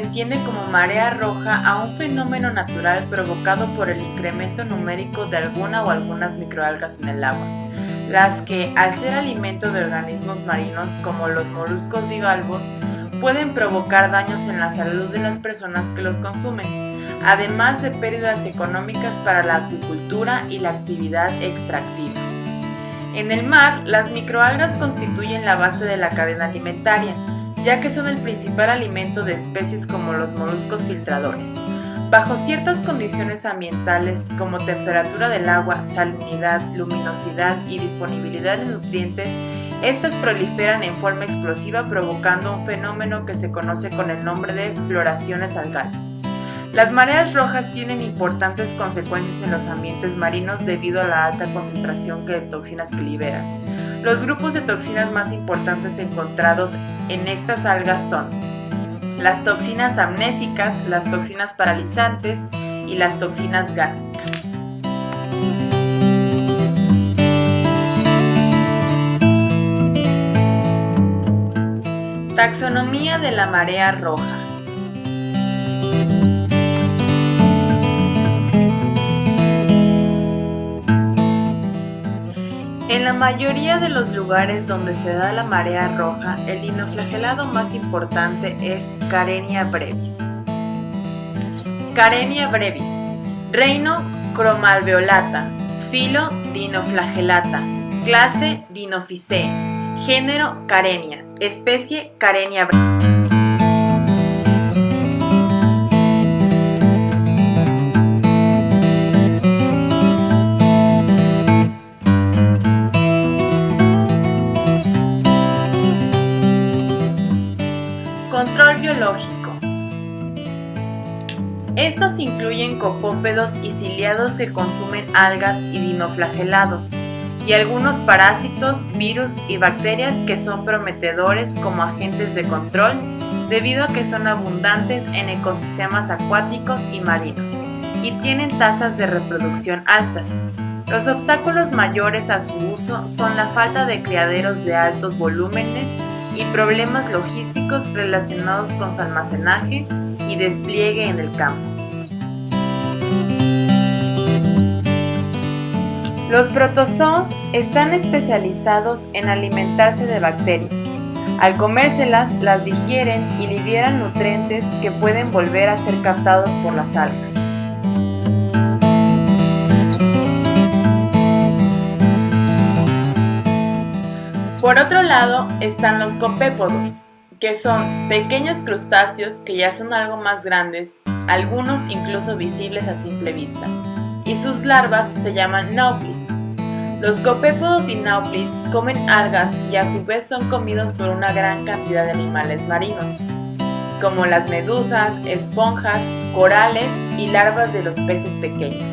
entiende como marea roja a un fenómeno natural provocado por el incremento numérico de alguna o algunas microalgas en el agua, las que, al ser alimento de organismos marinos como los moluscos bivalvos, pueden provocar daños en la salud de las personas que los consumen, además de pérdidas económicas para la acuicultura y la actividad extractiva. En el mar, las microalgas constituyen la base de la cadena alimentaria, ya que son el principal alimento de especies como los moluscos filtradores. Bajo ciertas condiciones ambientales como temperatura del agua, salinidad, luminosidad y disponibilidad de nutrientes, estas proliferan en forma explosiva provocando un fenómeno que se conoce con el nombre de floraciones algales. Las mareas rojas tienen importantes consecuencias en los ambientes marinos debido a la alta concentración de toxinas que liberan. Los grupos de toxinas más importantes encontrados en estas algas son las toxinas amnésicas, las toxinas paralizantes y las toxinas gástricas. Taxonomía de la marea roja. En la mayoría de los lugares donde se da la marea roja, el dinoflagelado más importante es Karenia brevis. Karenia brevis, reino Chromalveolata, filo Dinoflagelata, clase Dinophyceae, género Karenia, especie Karenia brevis. Control biológico. Estos incluyen copópedos y ciliados que consumen algas y dinoflagelados, y algunos parásitos, virus y bacterias que son prometedores como agentes de control debido a que son abundantes en ecosistemas acuáticos y marinos, y tienen tasas de reproducción altas. Los obstáculos mayores a su uso son la falta de criaderos de altos volúmenes y problemas logísticos relacionados con su almacenaje y despliegue en el campo. Los protozoos están especializados en alimentarse de bacterias. Al comérselas, las digieren y liberan nutrientes que pueden volver a ser captados por las algas. Por otro lado están los copépodos, que son pequeños crustáceos que ya son algo más grandes, algunos incluso visibles a simple vista, y sus larvas se llaman nauplis. Los copépodos y nauplis comen algas y a su vez son comidos por una gran cantidad de animales marinos, como las medusas, esponjas, corales y larvas de los peces pequeños.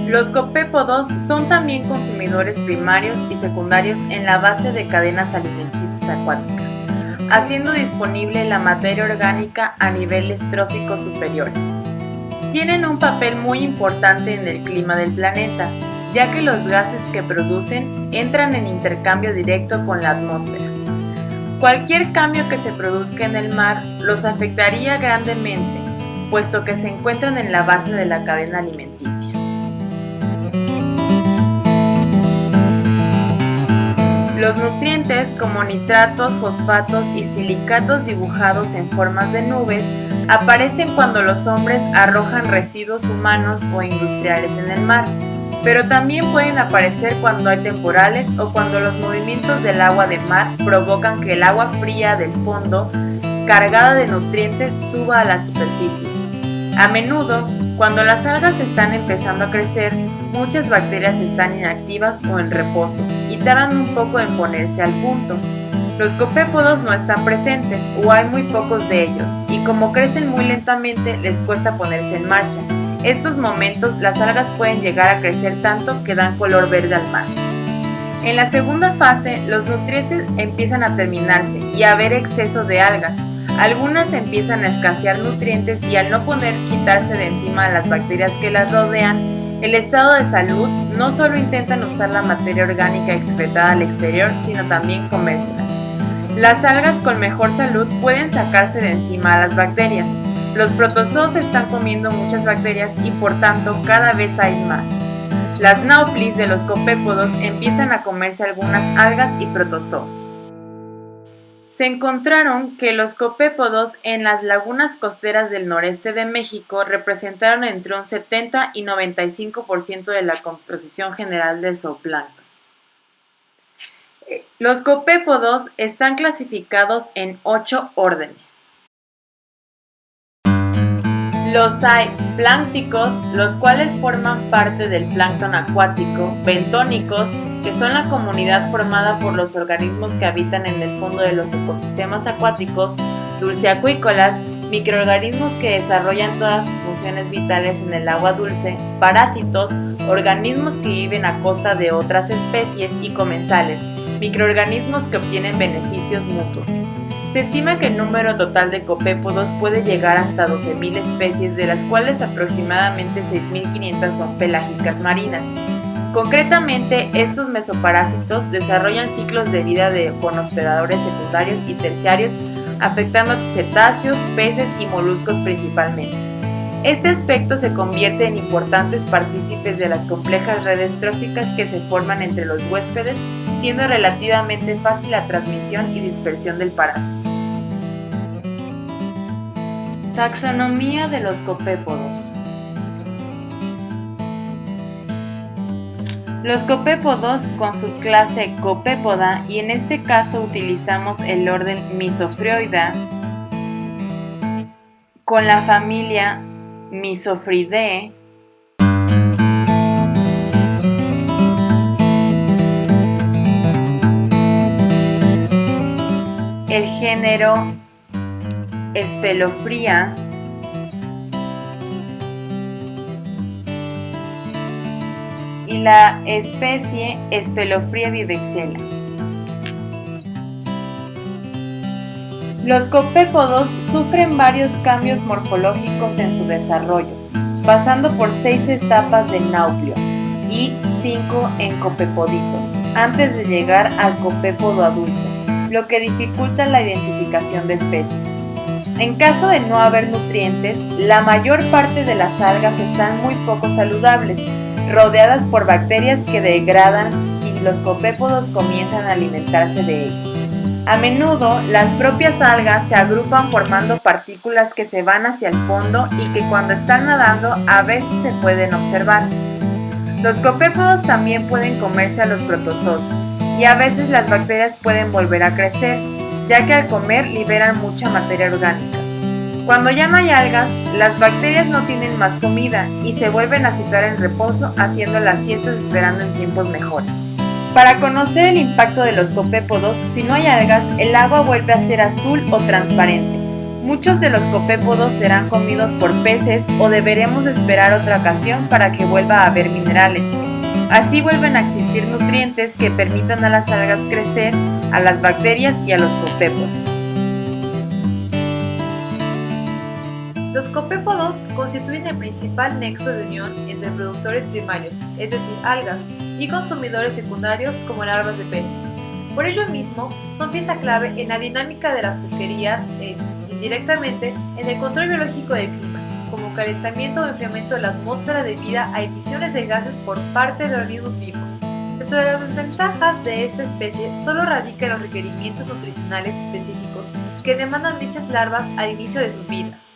Los copépodos son también consumidores primarios y secundarios en la base de cadenas alimenticias acuáticas, haciendo disponible la materia orgánica a niveles tróficos superiores. Tienen un papel muy importante en el clima del planeta, ya que los gases que producen entran en intercambio directo con la atmósfera. Cualquier cambio que se produzca en el mar los afectaría grandemente, puesto que se encuentran en la base de la cadena alimenticia. Los nutrientes como nitratos, fosfatos y silicatos dibujados en formas de nubes aparecen cuando los hombres arrojan residuos humanos o industriales en el mar, pero también pueden aparecer cuando hay temporales o cuando los movimientos del agua de mar provocan que el agua fría del fondo, cargada de nutrientes, suba a la superficie. A menudo, cuando las algas están empezando a crecer, muchas bacterias están inactivas o en reposo y tardan un poco en ponerse al punto. Los copépodos no están presentes o hay muy pocos de ellos y como crecen muy lentamente les cuesta ponerse en marcha. Estos momentos las algas pueden llegar a crecer tanto que dan color verde al mar. En la segunda fase, los nutrientes empiezan a terminarse y a haber exceso de algas. Algunas empiezan a escasear nutrientes y al no poder quitarse de encima a las bacterias que las rodean, el estado de salud no solo intentan usar la materia orgánica excretada al exterior, sino también comérselas. Las algas con mejor salud pueden sacarse de encima a las bacterias. Los protozoos están comiendo muchas bacterias y por tanto cada vez hay más. Las náuplis de los copépodos empiezan a comerse algunas algas y protozoos. Se encontraron que los copépodos en las lagunas costeras del noreste de México representaron entre un 70 y 95% de la composición general del zooplancton. Los copépodos están clasificados en 8 órdenes. Los hay plánticos, los cuales forman parte del plancton acuático, bentónicos, que son la comunidad formada por los organismos que habitan en el fondo de los ecosistemas acuáticos, dulceacuícolas, microorganismos que desarrollan todas sus funciones vitales en el agua dulce, parásitos, organismos que viven a costa de otras especies y comensales, microorganismos que obtienen beneficios mutuos. Se estima que el número total de copépodos puede llegar hasta 12.000 especies, de las cuales aproximadamente 6.500 son pelágicas marinas. Concretamente, estos mesoparásitos desarrollan ciclos de vida con hospedadores secundarios y terciarios, afectando a cetáceos, peces y moluscos principalmente. Este aspecto se convierte en importantes partícipes de las complejas redes tróficas que se forman entre los huéspedes, siendo relativamente fácil la transmisión y dispersión del parásito. Taxonomía de los copépodos. Los copépodos con su clase Copépoda, y en este caso utilizamos el orden Misophryoida, con la familia Misophridae, el género Spelophrya, y la especie Spelophrya vivexella. Los copépodos sufren varios cambios morfológicos en su desarrollo, pasando por 6 etapas de nauplio y 5 en copépoditos, antes de llegar al copépodo adulto, lo que dificulta la identificación de especies. En caso de no haber nutrientes, la mayor parte de las algas están muy poco saludables, rodeadas por bacterias que degradan, y los copépodos comienzan a alimentarse de ellos. A menudo, las propias algas se agrupan formando partículas que se van hacia el fondo y que cuando están nadando a veces se pueden observar. Los copépodos también pueden comerse a los protozoos, y a veces las bacterias pueden volver a crecer, ya que al comer liberan mucha materia orgánica. Cuando ya no hay algas, las bacterias no tienen más comida y se vuelven a situar en reposo, haciendo las siestas esperando en tiempos mejores. Para conocer el impacto de los copépodos, si no hay algas, el agua vuelve a ser azul o transparente. Muchos de los copépodos serán comidos por peces o deberemos esperar otra ocasión para que vuelva a haber minerales. Así vuelven a existir nutrientes que permitan a las algas crecer, a las bacterias y a los copépodos. Los copépodos constituyen el principal nexo de unión entre productores primarios, es decir, algas, y consumidores secundarios como larvas de peces. Por ello mismo, son pieza clave en la dinámica de las pesquerías e, indirectamente, en el control biológico del clima, como calentamiento o enfriamiento de la atmósfera debido a emisiones de gases por parte de organismos vivos. Dentro de las desventajas de esta especie solo radica en los requerimientos nutricionales específicos que demandan dichas larvas al inicio de sus vidas.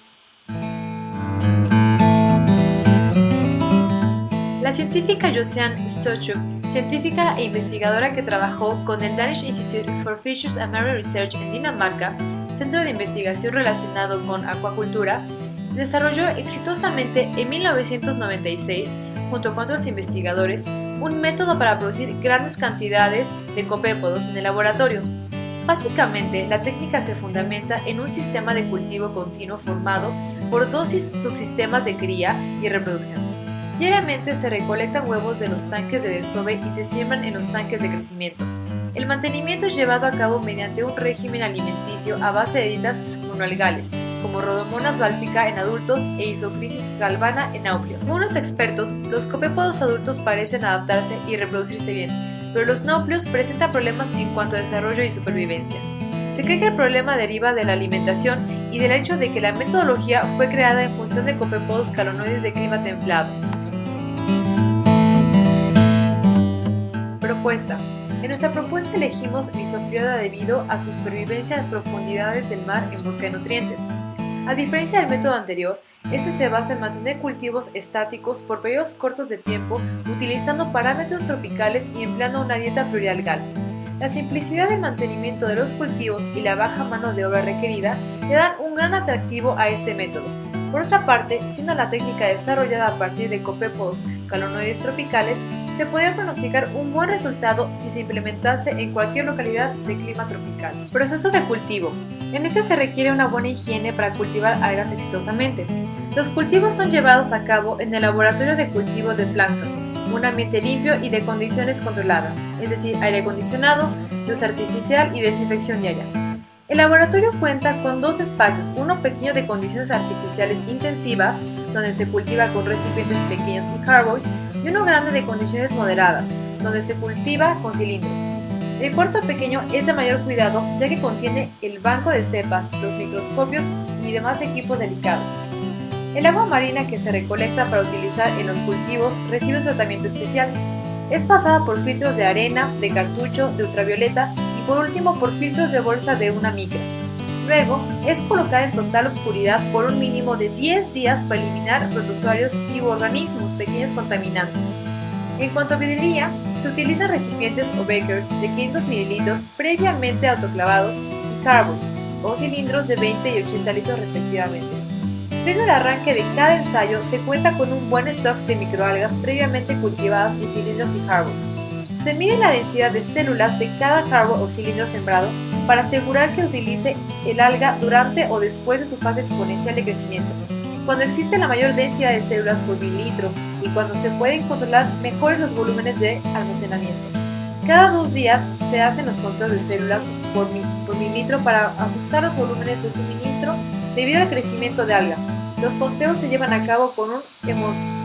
La científica Josiane Stouchuk, científica e investigadora que trabajó con el Danish Institute for Fisheries and Marine Research en Dinamarca, centro de investigación relacionado con acuacultura, desarrolló exitosamente en 1996, junto con otros investigadores, un método para producir grandes cantidades de copépodos en el laboratorio. Básicamente, la técnica se fundamenta en un sistema de cultivo continuo formado por 2 subsistemas de cría y reproducción. Diariamente se recolectan huevos de los tanques de desove y se siembran en los tanques de crecimiento. El mantenimiento es llevado a cabo mediante un régimen alimenticio a base de dietas monoalgales, como Rhodomonas baltica en adultos e Isochrysis galvana en náuplios. Según los expertos, los copépodos adultos parecen adaptarse y reproducirse bien, pero los náuplios presentan problemas en cuanto a desarrollo y supervivencia. Se cree que el problema deriva de la alimentación y del hecho de que la metodología fue creada en función de copépodos calonoides de clima templado. Propuesta. En nuestra propuesta elegimos Misophryoda debido a su supervivencia en las profundidades del mar en busca de nutrientes. A diferencia del método anterior, este se basa en mantener cultivos estáticos por periodos cortos de tiempo utilizando parámetros tropicales y empleando una dieta plurialgal. La simplicidad del mantenimiento de los cultivos y la baja mano de obra requerida le dan un gran atractivo a este método. Por otra parte, siendo la técnica desarrollada a partir de copépodos calonoides tropicales, se podría pronosticar un buen resultado si se implementase en cualquier localidad de clima tropical. Proceso de cultivo. En este se requiere una buena higiene para cultivar algas exitosamente. Los cultivos son llevados a cabo en el laboratorio de cultivo de plancton, un ambiente limpio y de condiciones controladas, es decir, aire acondicionado, luz artificial y desinfección diaria. El laboratorio cuenta con dos espacios, uno pequeño de condiciones artificiales intensivas, donde se cultiva con recipientes pequeños y carboys, y uno grande de condiciones moderadas, donde se cultiva con cilindros. El cuarto pequeño es de mayor cuidado ya que contiene el banco de cepas, los microscopios y demás equipos delicados. El agua marina que se recolecta para utilizar en los cultivos recibe un tratamiento especial. Es pasada por filtros de arena, de cartucho, de ultravioleta y por último por filtros de bolsa de una micra. Luego, es colocada en total oscuridad por un mínimo de 10 días para eliminar protozoarios y organismos pequeños contaminantes. En cuanto a vidriería, se utilizan recipientes o beakers de 500 ml previamente autoclavados y carboys, o cilindros de 20 y 80 litros respectivamente. Previo al arranque de cada ensayo, se cuenta con un buen stock de microalgas previamente cultivadas en cilindros y carboys. Se mide la densidad de células de cada carbo o cilindro sembrado para asegurar que utilice el alga durante o después de su fase exponencial de crecimiento, cuando existe la mayor densidad de células por mililitro y cuando se pueden controlar mejor los volúmenes de almacenamiento. Cada 2 días se hacen los conteos de células por mililitro para ajustar los volúmenes de suministro debido al crecimiento de alga. Los conteos se llevan a cabo con un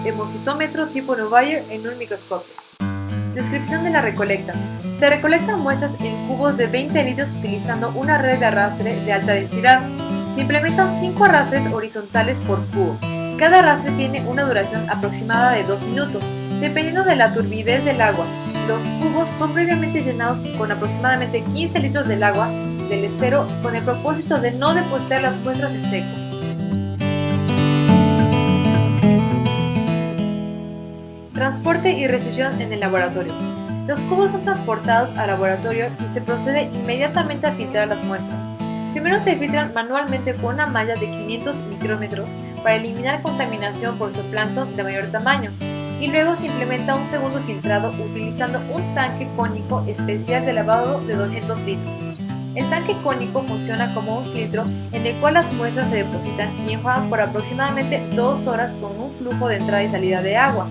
hemocitómetro tipo Novayer en un microscopio. Descripción de la recolecta. Se recolectan muestras en cubos de 20 litros utilizando una red de arrastre de alta densidad. Se implementan 5 arrastres horizontales por cubo. Cada arrastre tiene una duración aproximada de 2 minutos, dependiendo de la turbidez del agua. Los cubos son previamente llenados con aproximadamente 15 litros del agua del estero con el propósito de no depositar las muestras en seco. Transporte y recepción en el laboratorio. Los cubos son transportados al laboratorio y se procede inmediatamente a filtrar las muestras. Primero se filtran manualmente con una malla de 500 micrómetros para eliminar contaminación por zooplancton de mayor tamaño, y luego se implementa un segundo filtrado utilizando un tanque cónico especial de lavado de 200 litros. El tanque cónico funciona como un filtro en el cual las muestras se depositan y enjuagan por aproximadamente 2 horas con un flujo de entrada y salida de agua.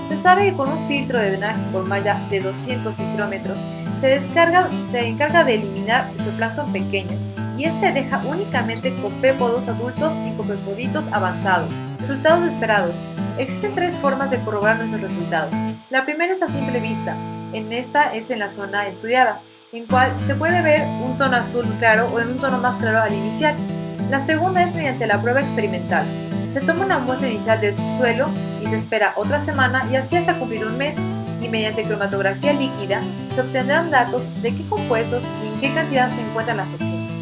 Se sabe que con un filtro de drenaje por malla de 200 micrómetros se encarga de eliminar el zooplancton pequeño y este deja únicamente copépodos adultos y copépoditos avanzados. Resultados esperados. Existen 3 formas de corroborar nuestros resultados. La primera es a simple vista. Esta es en la zona estudiada, en cual se puede ver un tono azul claro o en un tono más claro al iniciar. La segunda es mediante la prueba experimental. Se toma una muestra inicial del subsuelo y se espera otra semana y así hasta cumplir un mes, y mediante cromatografía líquida se obtendrán datos de qué compuestos y en qué cantidad se encuentran las toxinas.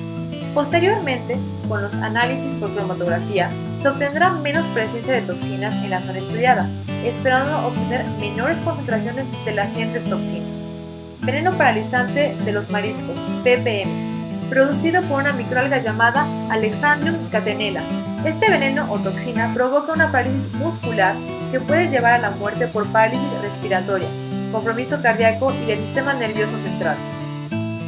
Posteriormente, con los análisis por cromatografía, se obtendrá menos presencia de toxinas en la zona estudiada, esperando obtener menores concentraciones de las siguientes toxinas. Veneno paralizante de los mariscos, PPM, producido por una microalga llamada Alexandrium catenella. Este veneno o toxina provoca una parálisis muscular que puede llevar a la muerte por parálisis respiratoria, compromiso cardíaco y del sistema nervioso central.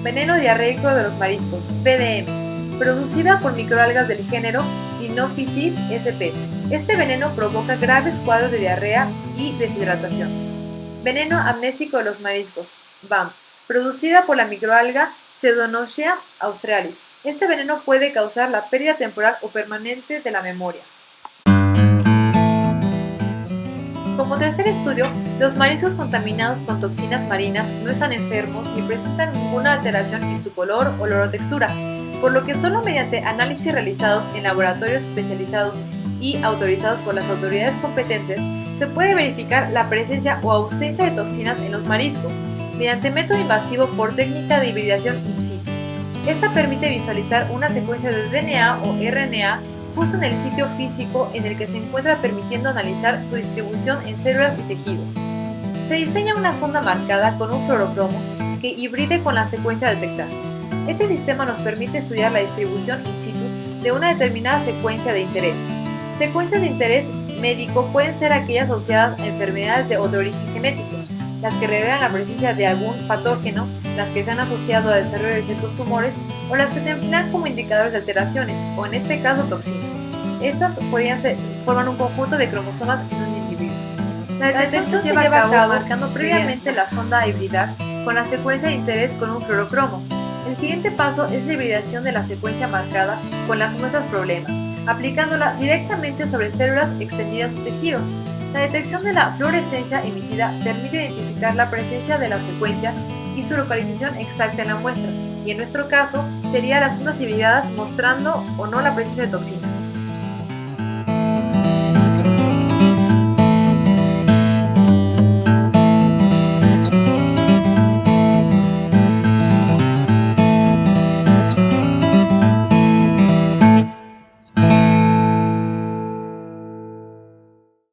Veneno diarreico de los mariscos, PDM, producida por microalgas del género Dinophysis sp. Este veneno provoca graves cuadros de diarrea y deshidratación. Veneno amnésico de los mariscos, BAM, producida por la microalga Pseudonoschia australis. Este veneno puede causar la pérdida temporal o permanente de la memoria. Como tercer estudio, los mariscos contaminados con toxinas marinas no están enfermos ni presentan ninguna alteración en su color, olor o textura, por lo que solo mediante análisis realizados en laboratorios especializados y autorizados por las autoridades competentes se puede verificar la presencia o ausencia de toxinas en los mariscos mediante método invasivo por técnica de hibridación in situ. Esta permite visualizar una secuencia de DNA o RNA justo en el sitio físico en el que se encuentra, permitiendo analizar su distribución en células y tejidos. Se diseña una sonda marcada con un fluorocromo que hibride con la secuencia a detectar. Este sistema nos permite estudiar la distribución in situ de una determinada secuencia de interés. Secuencias de interés médico pueden ser aquellas asociadas a enfermedades de origen genético, las que revelan la presencia de algún patógeno, las que se han asociado a desarrollo de ciertos tumores o las que se emplean como indicadores de alteraciones, o en este caso toxinas. Estas forman un conjunto de cromosomas en un individuo. La detección se lleva a cabo marcando previamente la sonda a hibridar con la secuencia de interés con un fluorocromo. El siguiente paso es la hibridación de la secuencia marcada con las muestras problema, aplicándola directamente sobre células extendidas o tejidos. La detección de la fluorescencia emitida permite identificar la presencia de la secuencia y su localización exacta en la muestra, y en nuestro caso sería las ondas hibridadas mostrando o no la presencia de toxinas.